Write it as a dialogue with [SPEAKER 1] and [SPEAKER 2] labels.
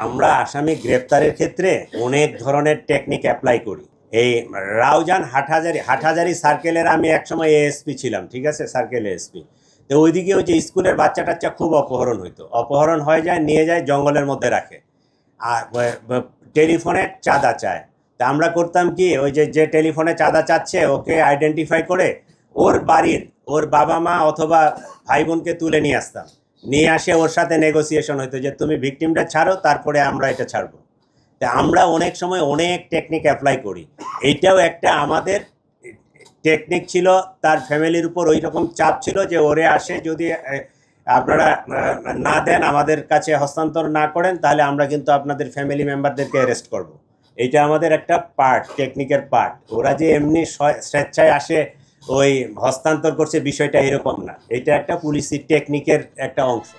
[SPEAKER 1] আমরা আসামি গ্রেপ্তারের ক্ষেত্রে অনেক ধরনের টেকনিক অ্যাপ্লাই করি। এই রাউজান হাটহাজারি সার্কেলের আমি একসময় এএসপি ছিলাম, ঠিক আছে, সার্কেল এএসপি। তো ওইদিকে ওই যে স্কুলের বাচ্চা টাচ্চা খুব অপহরণ হইতো, অপহরণ হয়ে যায়, নিয়ে যায় জঙ্গলের মধ্যে রাখে, আর টেলিফোনে চাঁদা চায়। তা আমরা করতাম কি, ওই যে টেলিফোনে চাঁদা চাচ্ছে ওকে আইডেন্টিফাই করে ওর বাড়ির ওর বাবা মা অথবা ভাই বোনকে তুলে নিয়ে আসতাম, নিয়ে আসে ওর সাথে নেগোসিয়েশন হইতো যে তুমি ভিকটিমটা ছাড়ো, তারপরে আমরা এটা ছাড়বো। তা আমরা অনেক সময় অনেক টেকনিক অ্যাপ্লাই করি। এইটাও একটা আমাদের টেকনিক ছিল। তার ফ্যামিলির উপর ওই রকম চাপ ছিল যে ওরে আসে যদি আপনারা না দেন, আমাদের কাছে হস্তান্তর না করেন, তাহলে আমরা কিন্তু আপনাদের ফ্যামিলি মেম্বারদেরকে অ্যারেস্ট করব। এইটা আমাদের একটা পার্ট, টেকনিকের পার্ট। ওরা যে এমনি স্বেচ্ছায় আসে ওই হস্তান্তর করছে, বিষয়টা এরকম না, এটা একটা পুলিশি টেকনিকের একটা অংশ।